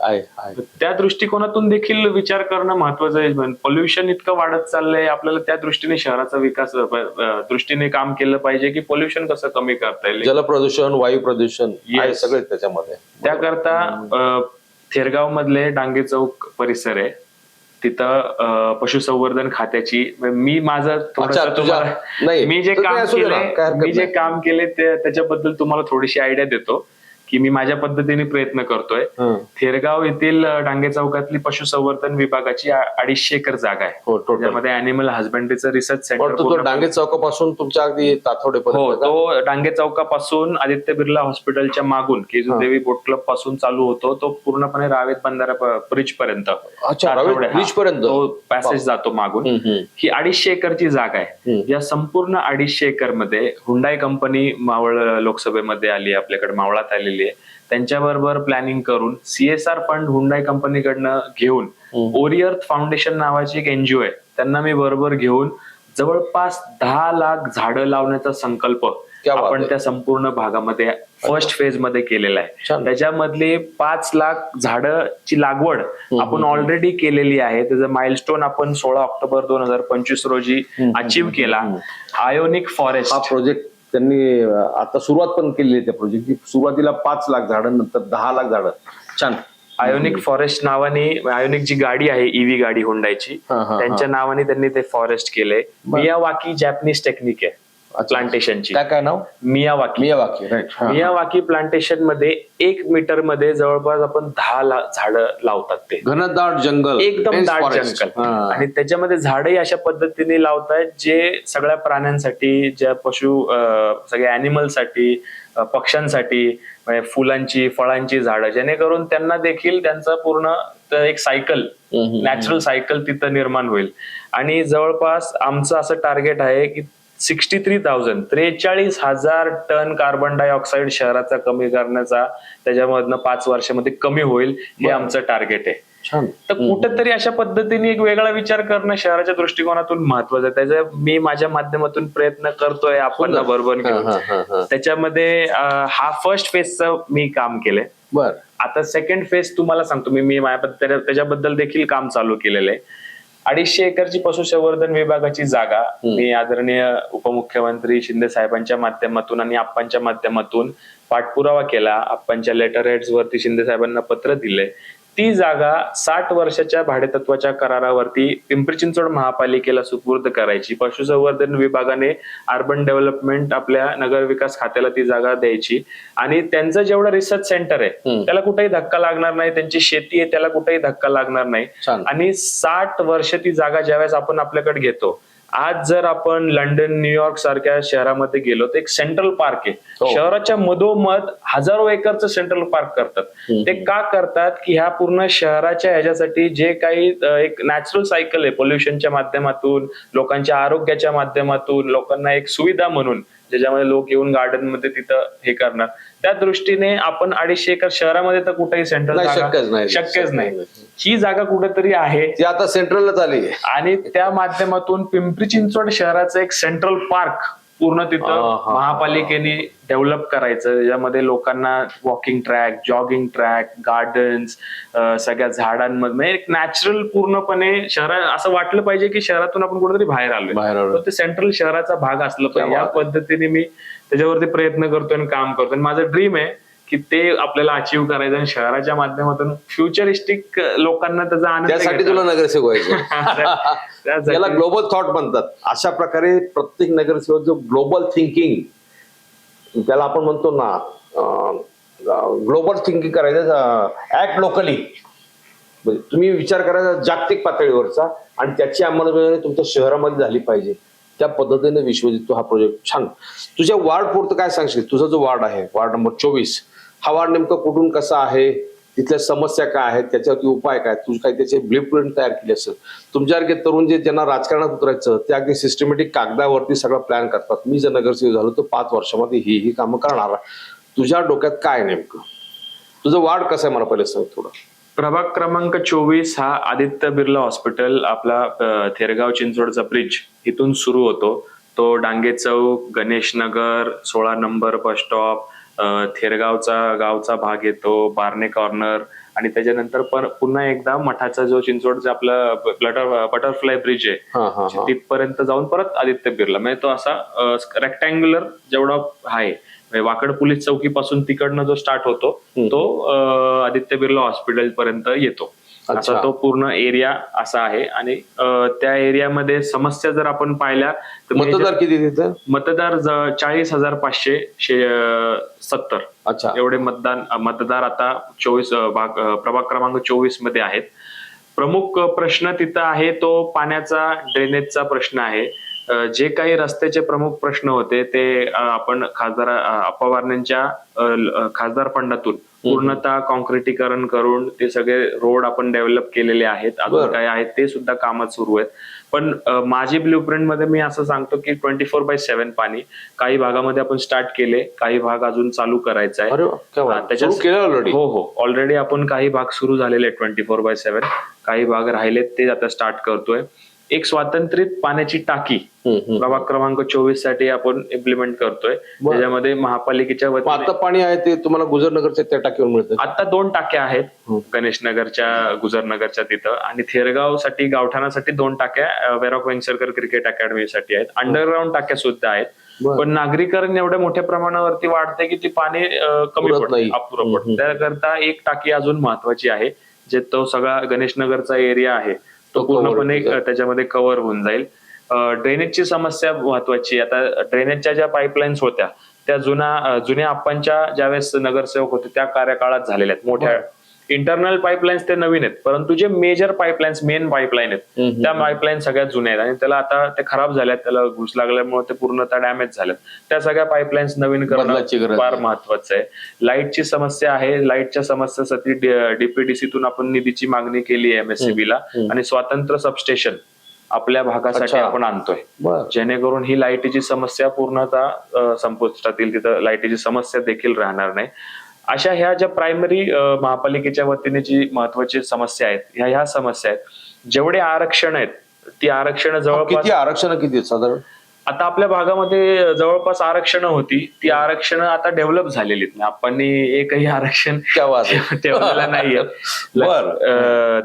त्या दृष्टिकोनातून देखील विचार करणं महत्वाचं आहे. पोल्युशन इतकं वाढत चाललंय, आपल्याला त्या दृष्टीने शहराचा विकास दृष्टीने काम केलं पाहिजे की पोल्युशन कसं कमी करता येईल. जलप्रदूषण, वायू प्रदूषण सगळे त्याच्यामध्ये. त्याकरता थेरगाव मधले डांगे चौक परिसर आहे, तिथं पशुसंवर्धन खात्याची मी माझं मी जे काम केले त्याच्याबद्दल तुम्हाला थोडीशी आयडिया देतो की मी माझ्या पद्धतीने प्रयत्न करतोय. थेरगाव येथील डांगे चौकातली पशुसंवर्धन विभागाची 250 एकर जागा आहे. हो, टोटल. त्यामध्ये अॅनिमल हजबंड्रीचं रिसर्च सेंटर. तो डांगे चौकापासून तुमच्या अगदी हो, ताथवडेपर्यंत का? तो डांगे चौकापासून आदित्य बिर्ला हॉस्पिटलच्या मागून केजुदेवी बोट क्लब पासून चालू होतो, तो पूर्णपणे रावेत बंधारा ब्रिज पर्यंत. अच्छा, रावेत ब्रिज पर्यंत तो पॅसेज जातो मागून. ही 250 एकरची जागा आहे. या संपूर्ण 250 एकर मध्ये हुंडाई कंपनी मावळ लोकसभेमध्ये आली, आपल्याकडे मावळात आलेली आहे. त्यांच्याबरोबर प्लॅनिंग करून CSR फंड हुंडाई कंपनीकडनं घेऊन ओरिअर्थ फाउंडेशन नावाची एक NGO आहे, त्यांना मी बरोबर घेऊन जवळपास 10 लाख झाडं लावण्याचा संकल्प आपण त्या संपूर्ण भागामध्ये फर्स्ट फेज मध्ये केलेला आहे. त्याच्यामधली 5 लाख झाडाची लागवड आपण ऑलरेडी केलेली आहे. त्याचं माइलस्टोन आपण 16 ऑक्टोबर 2025 रोजी अचीव केला. आयोनिक फॉरेस्ट हा प्रोजेक्ट त्यांनी आता सुरुवात पण केलेली आहे. त्या प्रोजेक्टची सुरुवातीला 5 लाख झाडं, नंतर 10 लाख झाडं. छान. आयोनिक फॉरेस्ट नावाने, आयोनिक जी गाडी आहे EV गाडी हुंडाईची, त्यांच्या नावाने त्यांनी ते फॉरेस्ट केले. मियावाकी जॅपनीज टेक्निक आहे प्लांटेशनची. काय नाव? मियावाकी. राईट. मियावाकी प्लांटेशन मध्ये 1 मीटर मध्ये जवळपास आपण 10 लाख झाडं लावतात. ते घनदाट जंगल, एकदम दाट जंगल. आणि त्याच्यामध्ये झाडही अशा पद्धतीने लावतायत जे सगळ्या प्राण्यांसाठी, ज्या सगळ्या अॅनिमलसाठी, पक्ष्यांसाठी, फुलांची, फळांची झाडं, जेणेकरून त्यांना देखील त्यांचा पूर्ण एक सायकल, नॅचरल सायकल तिथं निर्माण होईल. आणि जवळपास आमचं असं टार्गेट आहे की 43,000 टन कार्बन डायऑक्साईड शहराचा कमी करण्याचा त्याच्यामधनं 5 वर्षामध्ये कमी होईल, हे आमचं टार्गेट आहे. तर कुठेतरी अशा पद्धतीने एक वेगळा विचार करणं शहराच्या दृष्टिकोनातून महत्वाचं आहे. त्याचा मी माझ्या माध्यमातूून प्रयत्न करतोय आपण बरोबर घेऊन. त्याच्यामध्ये हा फर्स्ट फेजचं मी काम केलंय. बर, आता सेकंड फेज तुम्हाला सांगतो मी त्याच्याबद्दल देखील काम चालू केलेलं आहे. 250 एकरची पशुसंवर्धन विभागाची जागा मी आदरणीय उपमुख्यमंत्री शिंदे साहेबांच्या माध्यमातून आणि आप्पांच्या माध्यमातून पाठपुरावा केला. आप्पांच्या लेटर हेड्स वरती शिंदे साहेबांना पत्र दिले. ती जागा 60 वर्षाच्या भाडेतत्वाच्या करारावरती पिंपरी चिंचवड महापालिकेला सुपूर्द करायची. पशुसंवर्धन विभागाने अर्बन डेव्हलपमेंट आपल्या नगर विकास खात्याला ती जागा द्यायची. आणि त्यांचं जेवढं रिसर्च सेंटर आहे त्याला कुठेही धक्का लागणार नाही, त्यांची शेती आहे त्याला कुठेही धक्का लागणार नाही. आणि 60 वर्ष ती जागा ज्यावेळेस आपण आपल्याकडे घेतो, आज जर आपण लंडन, न्यूयॉर्क सारख्या शहरामध्ये गेलो तर एक सेंट्रल पार्क आहे. शहराच्या मधोमध हजारो एकरचं सेंट्रल पार्क करतात. ते का करतात की ह्या पूर्ण शहराच्या ह्याच्यासाठी जे काही एक नॅचरल सायकल आहे, पोल्युशनच्या माध्यमातून, लोकांच्या आरोग्याच्या माध्यमातून, लोकांना एक सुविधा म्हणून, ज्याच्यामध्ये लोक येऊन गार्डन मध्ये तिथं हे करणार, त्या दृष्टीने आपण 250 एकर शहरामध्ये तर कुठेही सेंट्रल शक्यच नाही. ही जागा कुठेतरी आहे, ती आता सेंट्रलच आली. आणि त्या माध्यमातून पिंपरी चिंचवड शहराचं एक सेंट्रल पार्क पूर्ण तिथं महापालिकेने डेव्हलप करायचं, ज्यामध्ये लोकांना walking track, jogging track, gardens, सगळ्या झाडांमध्ये एक नॅचरल पूर्णपणे शहर असं वाटलं पाहिजे की शहरातून आपण कुठेतरी बाहेर आलोय. ते सेंट्रल शहराचा भाग असलं पाहिजे. या पद्धतीने मी त्याच्यावरती प्रयत्न करतोय आणि काम करतोय. माझं ड्रीम आहे की ते आपल्याला अचीव्ह करायचं आणि शहराच्या माध्यमातून फ्युचरिस्टिक लोकांना त्याचा आनंद. त्यासाठी तुला नगरसेवक व्हायचं. त्याला ग्लोबल थॉट म्हणतात. अशा प्रकारे प्रत्येक नगरसेवक जो ग्लोबल थिंकिंग, त्याला आपण म्हणतो ना ग्लोबल थिंकिंग करायचं, ऍक्ट लोकली, तुम्ही विचार करायचा जागतिक पातळीवरचा, आणि त्याची अंमलबजावणी तुमच्या शहरामध्ये झाली पाहिजे. त्या पद्धतीने विश्वजित तू हा प्रोजेक्ट छान. तुझ्या वार्ड पुरतं काय सांगशील? तुझा जो वार्ड आहे, वार्ड नंबर 24, हा वार्ड नेमका कुठून कसा आहे, तिथल्या समस्या काय आहेत, त्याच्यावरती उपाय काय, तुझं काही त्याचे ब्लूप्रिंट तयार केली असेल. तुमच्यासारखे तरुण जे ज्यांना राजकारणात उतरायचं, ते अगदी सिस्टमॅटिक कागदावरती सगळं प्लॅन करतात. मी जर नगरसेवक झालो तर 5 वर्षामध्ये ही कामं करणार. तुझ्या डोक्यात काय नेमकं? तुझं वार्ड कसं आहे मला पहिले सांग थोडं. प्रभाग क्रमांक 24 हा आदित्य बिर्ला हॉस्पिटल, आपला थेरगाव चिंचवडचा ब्रिज इथून सुरू होतो. तो डांगे चौक, Ganesh Nagar, 16 number bus stop, थेरगावचा गावचा भाग येतो, बारणे कॉर्नर, आणि त्याच्यानंतर पुन्हा एकदा मठाचा जो चिंचवडचा आपला बटरफ्लाय ब्रिज आहे तिथपर्यंत जाऊन परत आदित्य बिर्ला, म्हणजे तो असा रेक्टँग्युलर जेवढा आहे, वाकड पोलीस चौकी पासून तिकडनं जो स्टार्ट होतो तो आदित्य बिर्ला हॉस्पिटल पर्यंत येतो. असा तो पूर्ण एरिया असा आहे. आणि त्या एरियामध्ये समस्या जर आपण पाहिल्या तर मतदार किती तिथं? मतदार 40,570 अच्छा. एवढे मतदार आता 24 प्रभाग क्रमांक 24 मध्ये आहेत. प्रमुख प्रश्न तिथं आहे तो पाण्याचा, ड्रेनेजचा प्रश्न आहे. जे काही रस्त्याचे प्रमुख प्रश्न होते ते आपण खासदार अप्पा बारनेंच्या खासदार फंडातून पूर्णतः कॉन्क्रिटीकरण करून ते सगळे रोड आपण डेव्हलप केलेले आहेत. अजून काय आहेत ते सुद्धा कामात सुरू आहेत. पण माझी ब्ल्यूप्रिंट मध्ये मी असं सांगतो की 24/7 पाणी काही भागामध्ये आपण स्टार्ट केले, काही भाग अजून चालू करायचा आहे. हो हो, ऑलरेडी आपण काही भाग सुरू झालेले 24/7, काही भाग राहिलेत ते आता स्टार्ट करतोय. एक स्वातंत्र्यित पाण्याची टाकी प्रभाग क्रमांक 24 साठी आपण इम्प्लिमेंट करतोय, त्याच्यामध्ये महापालिकेच्या वतीने. आता पाणी आहे ते तुम्हाला गुजरनगरच्या त्या टाकीवर मिळतं? आता 2 टाक्या आहेत, गणेशनगरच्या, गुजरनगरच्या तिथं, आणि थेरगाव साठी, गावठाणासाठी 2 टाक्या वेरॉक वेंगसरकर क्रिकेट अकॅडमीसाठी आहेत. अंडरग्राऊंड टाक्या सुद्धा आहेत. पण नागरीकरण एवढ्या मोठ्या प्रमाणावरती वाढते की ती पाणी कमी पडतं, अपुरं पडतं. त्याकरता एक टाकी अजून महत्वाची आहे, जे तो सगळा गणेशनगरचा एरिया आहे तो पूर्णपणे त्याच्यामध्ये कव्हर होऊन जाईल. ड्रेनेजची समस्या महत्वाची. आता ड्रेनेजच्या ज्या पाईपलाईन्स होत्या त्या जुन्या आप्पांच्या ज्यावेळेस नगरसेवक होते त्या कार्यकाळात झालेल्या आहेत. मोठ्या इंटरनल पाईपलाईन्स ते नवीन आहेत, परंतु जे मेजर पाईपलाईन्स, मेन पाईपलाईन आहेत त्या पाईपलाईन सगळ्यात जुन्या आहेत आणि त्याला आता ते खराब झाल्यात, त्याला घुस लागल्यामुळे ते पूर्णतः डॅमेज झाल्यात. त्या सगळ्या पाईपलाईन्स नवीन करणं फार महत्वाचं आहे. लाईटची समस्या आहे. लाईटच्या समस्येसाठी डीपीडीसीतून आपण निधीची मागणी केली आहे MSCB ला, आणि स्वतंत्र सबस्टेशन आपल्या भागासाठी आपण आणतोय, जेणेकरून ही लाईटीची समस्या पूर्णतः संपुष्टात येईल. तिथं लाईटीची समस्या देखील राहणार नाही. अशा ह्या ज्या प्रायमरी महापालिकेच्या वतीने जी महत्वाची समस्या आहेत, ह्या समस्या आहेत. जेवढे आरक्षण आहेत ती आरक्षण जवळपास आरक्षण किती साधारण? आता आपल्या भागामध्ये जवळपास आरक्षणं होती, ती आरक्षणं आता डेव्हलप झालेली आहेत. आपण एकही आरक्षण ठेवलेलं नाहीये.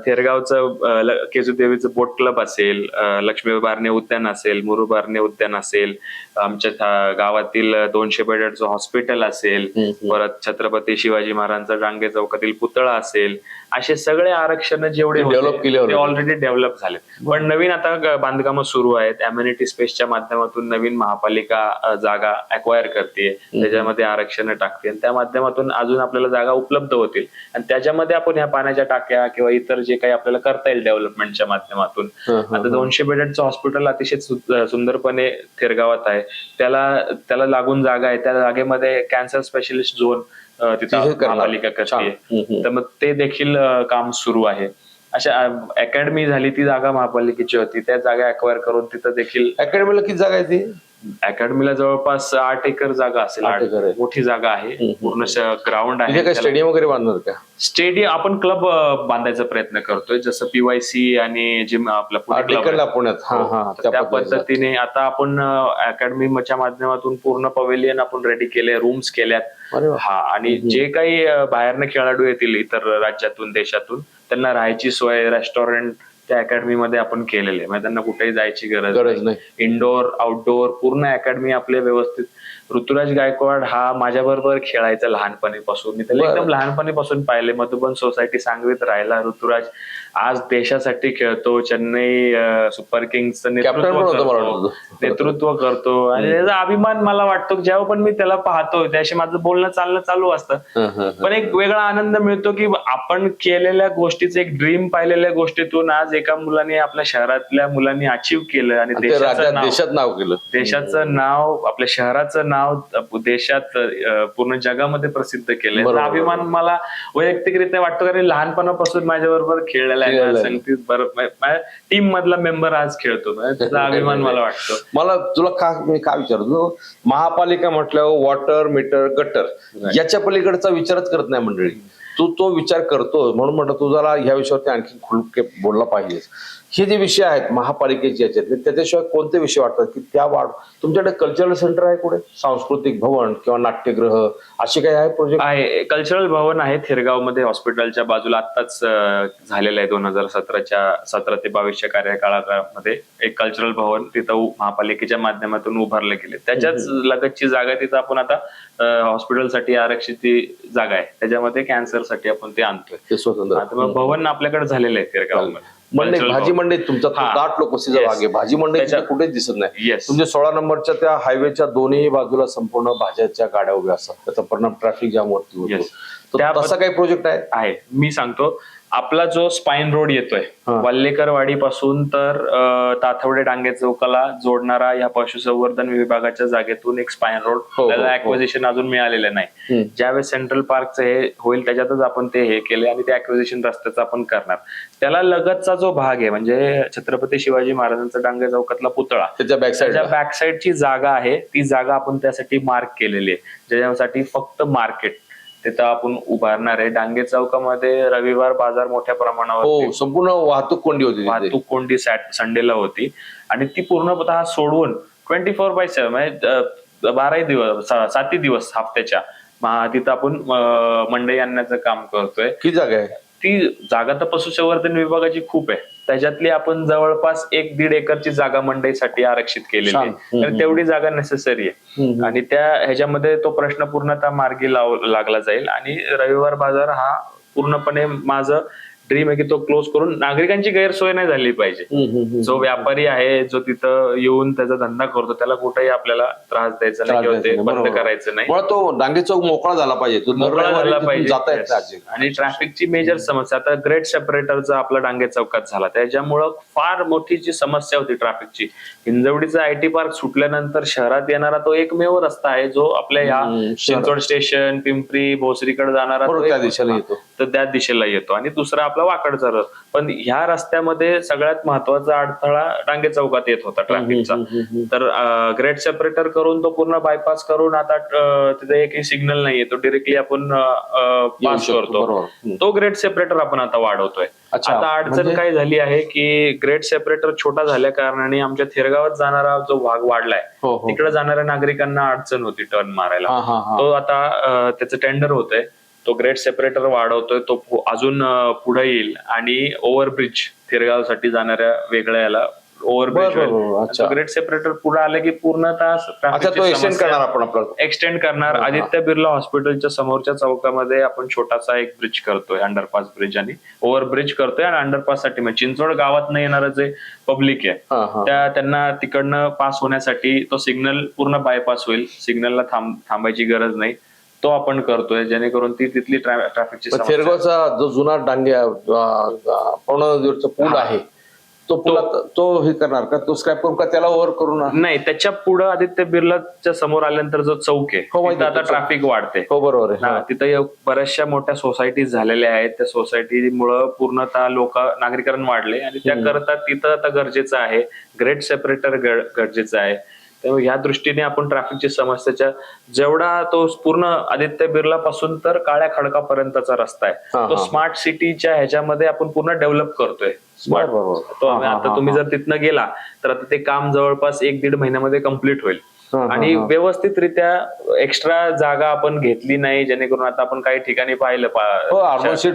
थेरगावचं केजुदेवीचं बोट क्लब असेल, लक्ष्मी बारणे उद्यान असेल, मुरू बारणे उद्यान असेल, आमच्या गावातील 200 बेडेडचं हॉस्पिटल असेल, परत छत्रपती शिवाजी महाराजांचा डांगे चौकातील पुतळा असेल, असे सगळे आरक्षण जेवढे डेव्हलप केले ते ऑलरेडी डेव्हलप झाले. पण नवीन आता बांधकामं सुरू आहेत. अम्युनिटी स्पेसच्या माध्यमातून नवीन महापालिका जागा अक्वायर करते, त्याच्यामध्ये आरक्षण टाकते, आणि त्या माध्यमातून अजून आपल्याला जागा उपलब्ध होतील, आणि त्याच्यामध्ये आपण ह्या पाण्याच्या टाक्या किंवा इतर जे काही आपल्याला करता येईल डेव्हलपमेंटच्या माध्यमातून. आता 200 बेडेडचं हॉस्पिटल अतिशय सुंदरपणे थेरगावात आहे. त्याला लागून जागा आहे. त्या जागेमध्ये कॅन्सर स्पेशलिस्ट झोन तिथं महापालिका करते, तर मग ते देखील काम सुरू आहे. अशा अकॅडमी झाली, ती जागा महापालिकेची होती, त्या जागा अक्वायर करून तिथं देखील. अकॅडमीला किती जागा आहे ती? अकॅडमीला जवळपास 8 एकर जागा असेल. 8 एकर मोठी जागा आहे, पूर्ण ग्राउंड आहे. स्टेडियम वगैरे बांधणार का? स्टेडियम आपण क्लब बांधायचा प्रयत्न करतोय, जसं PYC आणि जिम आपला पुण्यात. त्या पद्धतीने आता आपण अकॅडमीच्या माध्यमातून पूर्ण पवेलियन आपण रेडी केले, रूम्स केल्यात. आणि जे काही बाहेरनं खेळाडू येतील इतर राज्यातून, देशातून, त्यांना राहायची सोय, रेस्टॉरंट त्या अकॅडमी मध्ये आपण केलेले, म्हणजे त्यांना कुठेही जायची गरज नाही. इंडोर आउटडोर पूर्ण अकॅडमी आपले व्यवस्थित. ऋतुराज गायकवाड हा माझ्या बरोबर खेळायचा लहानपणीपासून. मी त्याला एकदम लहानपणीपासून पाहिले. मधुबन सोसायटी सांगवीत राहिला ऋतुराज. आज देशासाठी खेळतो, चेन्नई सुपर किंग्सचं नेतृत्व करतो, आणि त्याचा अभिमान मला वाटतो. जेव्हा पण मी त्याला पाहतो त्याशी माझं बोलणं चालणं चालू असतं, पण एक वेगळा आनंद मिळतो की आपण केलेल्या गोष्टीचं, एक ड्रीम पाहिलेल्या गोष्टीतून आज एका मुलाने, आपल्या शहरातल्या मुलांनी अचीव्ह केलं, आणि देशात नाव केलं. देशाचं नाव, आपल्या शहराचं नाव देशात, पूर्ण जगामध्ये प्रसिद्ध केलं. अभिमान मला वैयक्तिकरित्या वाटतो, कारण लहानपणापासून माझ्या बरोबर खेळलेला टीम मधला मेंबर आज खेळतो, त्याचा अभिमान मला वाटतो. मला तुला मी का विचारतो, महापालिका म्हटल्यावर वॉटर, मीटर, गटर याच्या पलीकडचा विचारच करत नाही मंडळी. तू तो विचार करतो, म्हणून म्हटलं तू जरा ह्या विषयावरती आणखी खुलके बोलला पाहिजेस. हे जे विषय आहेत महापालिकेचे याच्यातले, त्याच्याशिवाय कोणते विषय वाटतात की त्या तुमच्याकडे कल्चरल सेंटर आहे कुठे, सांस्कृतिक भवन किंवा नाट्यगृह असे काही आहे प्रोजेक्ट? आहे, कल्चरल भवन आहे थिरगावमध्ये हॉस्पिटलच्या बाजूला आत्ताच झालेलं आहे 2017 ते 22च्या कार्यकाळामध्ये एक कल्चरल भवन तिथं महापालिकेच्या माध्यमातून उभारले गेले. त्याच्याच लगतची जागा आहे, तिथं आपण आता हॉस्पिटलसाठी आरक्षित ती जागा आहे, त्याच्यामध्ये कॅन्सरसाठी आपण ते आणतोय. ते स्वतंत्र आता मग भवन आपल्याकडे झालेलं आहे थिरगावमध्ये. मंडई, भाजी मंडई तुमचा तो हा. दाट लोकवस्तीचा Yes. भाग आहे, भाजी मंडई त्याच्या- कुठेच दिसत नाही. Yes. तुमच्या 16 नंबरच्या त्या हायवेच्या दोन्ही बाजूला संपूर्ण भाज्याच्या गाड्या उभ्या असतात, त्याचा परिणाम ट्रॅफिक जाम वरती होतो. Yes. तर तसा काही प्रोजेक्ट आहे? मी सांगतो, आपला जो स्पाईन रोड येतोय हा. वाल्लेकरवाडी पासून तर ताथवडे डांगे चौकाला जोडणारा या पशुसंवर्धन विभागाच्या जागेतून एक स्पाईन रोड, हो, त्याला हो. ऍक्विजिशन अजून मिळालेलं नाही. ज्यावेळेस सेंट्रल पार्कचं हे होईल त्याच्यातच आपण ते हे केले आणि ते ऍक्विजिशन रस्त्याचं आपण करणार. त्याला लगतचा जो भाग आहे म्हणजे छत्रपती शिवाजी महाराजांचा डांगे चौकातला पुतळा, त्याच्या त्याच्या बॅक बॅकसाइडची जागा आहे, ती जागा आपण त्यासाठी मार्क केलेली आहे, ज्याच्यासाठी फक्त मार्केट तिथं आपण उभारणार आहे. डांगे चौकामध्ये रविवार बाजार मोठ्या प्रमाणावर, हो, संपूर्ण वाहतूक कोंडी होती तिथे. वाहतूक कोंडी संडेला होती आणि ती पूर्णतः सोडवून 24/7 म्हणजे 12 दिवस 7 दिवस हफ्त्याच्या तिथं आपण मंडई आणण्याचं काम करतोय. किती जागा आहे? ती जागा तर पशुसंवर्धन विभागाची खूप आहे, त्याच्यातली आपण जवळपास 1-1.5 एकरची जागा मंडईसाठी आरक्षित केलेली आहे. तर तेवढी जागा नेसेसरी आहे आणि त्या ह्याच्यामध्ये तो प्रश्न पूर्णतः मार्गी लागला जाईल आणि रविवार बाजार हा पूर्णपणे माझं ड्रीम आहे की तो क्लोज करून नागरिकांची गैरसोय नाही झाली पाहिजे. जो व्यापारी आहे, जो तिथं येऊन त्याचा धंदा करतो, त्याला कुठेही आपल्याला त्रास द्यायचा नाही किंवा ते बंद करायचं नाही. मला तो डांगे चौक मोकळा झाला पाहिजे, तो मोकळा झाला पाहिजे. जाता येत नाही. आणि ट्रॅफिकची मेजर समस्या आता ग्रेट सेपरेटरचा आपला डांगे चौकात झाला, त्याच्यामुळं फार मोठी जी समस्या होती ट्रॅफिकची. हिंजवडीचा आयटी पार्क सुटल्यानंतर शहरात येणारा तो एकमेव रस्ता आहे जो आपल्या ह्या चिंचवड स्टेशन, पिंपरी, भोसरीकडे जाणारा तो त्या एक दिशेला रस्ता. येतो. तर त्या दिशेला येतो आणि दुसरा आपला वाकडचा रस्ता. पण ह्या रस्त्यामध्ये सगळ्यात महत्वाचा अडथळा डांगे चौकात येत होता ट्रॅफिकचा. तर ग्रेट सेपरेटर करून तो पूर्ण बायपास करून आता तिथे एकही सिग्नल नाहीये, तो डिरेक्टली आपण पास करतो. तो ग्रेट सेपरेटर आपण आता वाढवतोय. आता अडचण काय झाली आहे की ग्रेट सेपरेटर छोटा झाल्या कारणाने आमच्या थिरगावात जाणारा जो भाग वाढलाय, तिकडे जाणाऱ्या नागरिकांना अडचण होती टर्न मारायला. तो आता त्याचं टेंडर होतंय, तो ग्रेट सेपरेटर वाढवतोय, तो अजून पुढे येईल आणि ओव्हरब्रिज थिरगावसाठी जाणाऱ्या वेगळ्या याला ओव्हरब्रिज ग्रेट सेपरेटर पुढे आले की पूर्णतः एक्सटेंड करणार. आदित्य बिर्ला हॉस्पिटलच्या समोरच्या चौकामध्ये आपण छोटासा एक ब्रिज करतोय, अंडरपास ब्रिज आणि ओव्हरब्रिज करतोय. आणि अंडरपास साठी म्हणजे चिंचवड गावात न येणारं जे पब्लिक आहे त्यांना तिकडनं पास होण्यासाठी तो सिग्नल पूर्ण बायपास होईल, सिग्नलला थांबायची गरज नाही, तो आपण करतोय जेणेकरून ती तिथली ट्रॅफिकची थिरगावचा जो जुना डांगे पवना नदीवरचा पूल आहे तो हे करणार का, तो स्क्रॅप करून का त्याला ओव्हर करून? नाही, त्याच्या पुढे आदित्य बिर्लाच्या समोर आल्यानंतर जो चौक आहे तिथं आता ट्रॅफिक वाढते. हो बरोबर आहे. तिथं बऱ्याचशा मोठ्या सोसायटी झालेल्या आहेत, त्या सोसायटीमुळे पूर्णतः नागरीकरण वाढले आणि त्या करता तिथं आता गरजेचं आहे ग्रेट सेपरेटर गरजेचं आहे. त्यामुळे ह्या दृष्टीने आपण ट्रॅफिकची समस्याच्या जेवढा तो पूर्ण आदित्य बिर्ला पासून तर काळ्या खडकापर्यंतचा रस्ता आहे तो स्मार्ट सिटीच्या ह्याच्यामध्ये आपण पूर्ण डेव्हलप करतोय. आता तुम्ही जर तिथनं गेला तर आता ते काम जवळपास 1-1.5 महिन्यामध्ये कम्प्लीट होईल आणि व्यवस्थितरित्या एक्स्ट्रा जागा आपण घेतली नाही, जेणेकरून आता आपण काही ठिकाणी पाहिलं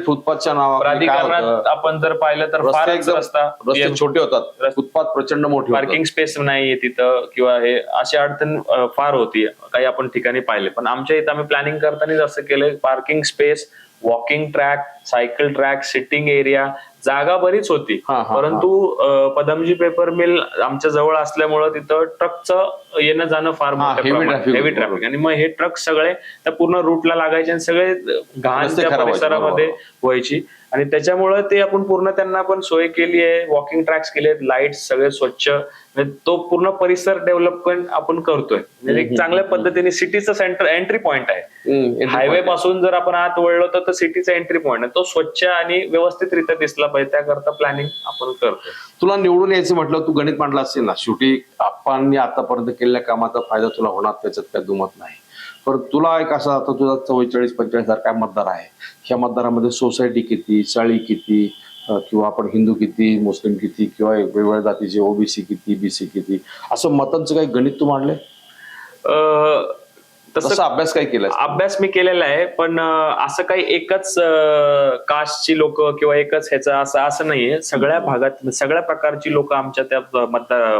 फुटपाथच्या नावाखाली प्राधिकरणात आपण जर पाहिलं तर फार रस्ते छोटे होतात, फुटपाथ प्रचंड मोठी, पार्किंग स्पेस नाहीये तिथं किंवा हे अशी अडचण फार होती काही आपण ठिकाणी पाहिले. पण आमच्या इथं आम्ही प्लॅनिंग करताना असं केलंय, parking space, walking track, cycle track, sitting area, जागा बरीच होती. परंतु पदमजी पेपर मिल आमच्या जवळ असल्यामुळं तिथं ट्रकचं येणं जाणं फार मोठं हेवी ट्रॅफिक आणि मग हे ट्रक सगळे त्या पूर्ण रूटला लागायचे आणि सगळे घाण त्या परिसरामध्ये व्हायची आणि त्याच्यामुळे ते आपण पूर्ण त्यांना पण सोय केली आहे, वॉकिंग ट्रॅक्स केले, लाईट सगळे स्वच्छ, तो पूर्ण परिसर डेव्हलपमेंट आपण करतोय. म्हणजे एक चांगल्या पद्धतीने सिटीचं सेंटर एंट्री पॉइंट आहे. हायवे पासून जर आपण आत वळलो तर सिटीचा एंट्री पॉइंट आहे, तो स्वच्छ आणि व्यवस्थितरित्या दिसला पाहिजे, त्याकरता प्लॅनिंग आपण करतोय. तुला निवडून यायचं म्हटलं, तू गणित मांडला असेल ना, शेवटी आपण आतापर्यंत केलेल्या कामाचा फायदा तुला होणार, त्याच्यात काय दुमत नाही. पण तुला एक असा, आता तुझा 44-45 हजार काय मतदार आहे, ह्या मतदारामध्ये सोसायटी किती, चाळी किती, किंवा आपण हिंदू किती, मुस्लिम किती, किंवा वेगवेगळ्या जातीचे ओबीसी किती, बीसी किती, असं मतांचं काही गणित तू मांडलंय? तसं तसा अभ्यास काय केला? अभ्यास मी केलेला आहे, पण असं काही एकच कास्टची लोक किंवा एकच ह्याचं असं नाहीये. सगळ्या भागात सगळ्या प्रकारची लोक आमच्या त्या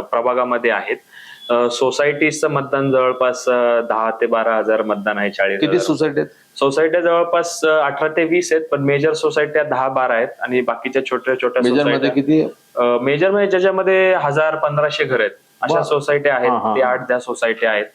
प्रभागामध्ये आहेत. सोसायटीचं मतदान जवळपास 10 ते 12 हजार मतदान आहे. 40 किती सोसायटी आहेत? सोसायट्या जवळपास 18 ते 20 आहेत, पण मेजर सोसायट्या 10-12 आहेत आणि बाकीच्या छोट्या छोट्या मेजर मध्ये सोसायट्या किती? मेजर मध्ये ज्याच्यामध्ये 1000-1500 घर आहेत अशा बरं. सोसायट्या आहेत. हा. ते 8-10 सोसायट्या आहेत.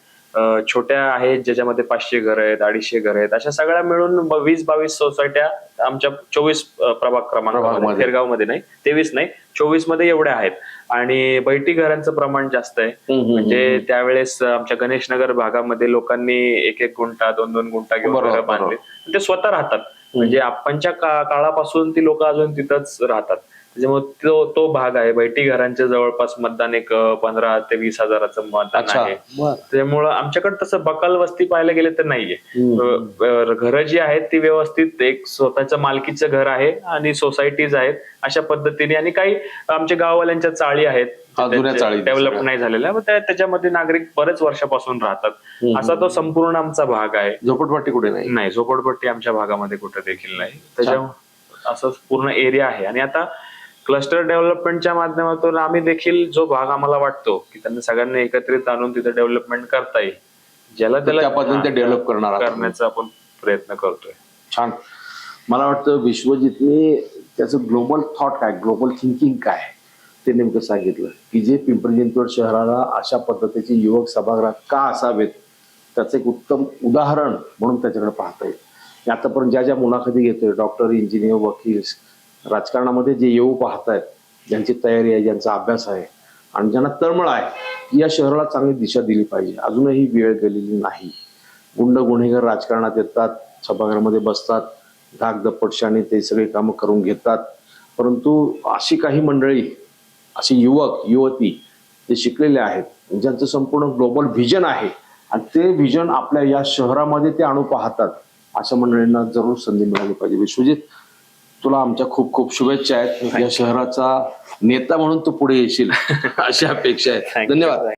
छोट्या आहेत ज्याच्यामध्ये 500 घर आहेत, 250 घर आहेत. अशा सगळ्या मिळून 20-22 सोसायट्या आमच्या 24 प्रभाग क्रमांकामध्ये, खेरगाव मध्ये नाही, 23 नाही, 24 मध्ये एवढ्या आहेत. आणि बैठी घरांचं प्रमाण जास्त आहे. म्हणजे त्यावेळेस आमच्या गणेशनगर भागामध्ये लोकांनी 1-1 गुंठा, 2-2 गुंठा घेऊन घरं बांधले. ते स्वतः राहतात. म्हणजे आपणच्या काळापासून ती लोक अजून तिथंच राहतात. त्याच्यामुळे तो भाग आहे. बैठी घरांचे जवळपास मतदान एक 15 ते 20 हजाराचं मतदान आहे. त्यामुळं आमच्याकडे तसं बकाल वस्ती पाहायला गेले तर नाहीये. घरं जी आहेत ती व्यवस्थित एक स्वतःचं मालकीचं घर आहे आणि सोसायटीज आहेत अशा पद्धतीने. आणि काही आमच्या गाववाल्यांच्या चाळी आहेत, डेव्हलप नाही झालेल्या, त्याच्यामध्ये नागरिक बरेच वर्षापासून राहतात. असा तो संपूर्ण आमचा भाग आहे. झोपडपट्टी कुठे नाही? नाही, झोपडपट्टी आमच्या भागामध्ये कुठे देखील नाही. त्याच्यामुळे असं पूर्ण एरिया आहे. आणि आता क्लस्टर डेव्हलपमेंटच्या माध्यमातून आम्ही देखील जो भाग आम्हाला वाटतो की त्यांना सगळ्यांना एकत्रित आणून तिथे डेव्हलपमेंट करता येईल, ज्याला त्याला डेव्हलप करण्याचा आपण प्रयत्न करतोय. छान. मला वाटतं विश्वजितने त्याचं ग्लोबल थॉट काय, ग्लोबल थिंकिंग काय ते नेमकं सांगितलं की जे पिंपरी चिंचवड शहराला अशा पद्धतीचे युवक सभागृह का असावेत त्याचं एक उत्तम उदाहरण म्हणून त्याच्याकडे पाहता येईल. आतापर्यंत ज्या ज्या मुलाखती घेतोय, डॉक्टर, इंजिनियर, वकील, राजकारणामध्ये जे येऊ पाहतायत, ज्यांची तयारी आहे, ज्यांचा अभ्यास आहे आणि ज्यांना तळमळ आहे की या शहराला चांगली दिशा दिली पाहिजे, अजूनही वेळ गेलेली नाही. गुंड गुन्हेगार राजकारणात येतात, सभागृहामध्ये बसतात, धाकदपटशाने ते सगळे कामं करून घेतात. परंतु अशी काही मंडळी, अशी युवक युवती जे शिकलेले आहेत, ज्यांचं संपूर्ण ग्लोबल व्हिजन आहे आणि ते व्हिजन आपल्या या शहरामध्ये ते आणू पाहतात, अशा मंडळींना जरूर संधी मिळाली पाहिजे. विश्वजित, तुला आमच्या खूप खूप शुभेच्छा आहेत. या शहराचा नेता म्हणून तू पुढे येशील अशी अपेक्षा आहे. धन्यवाद.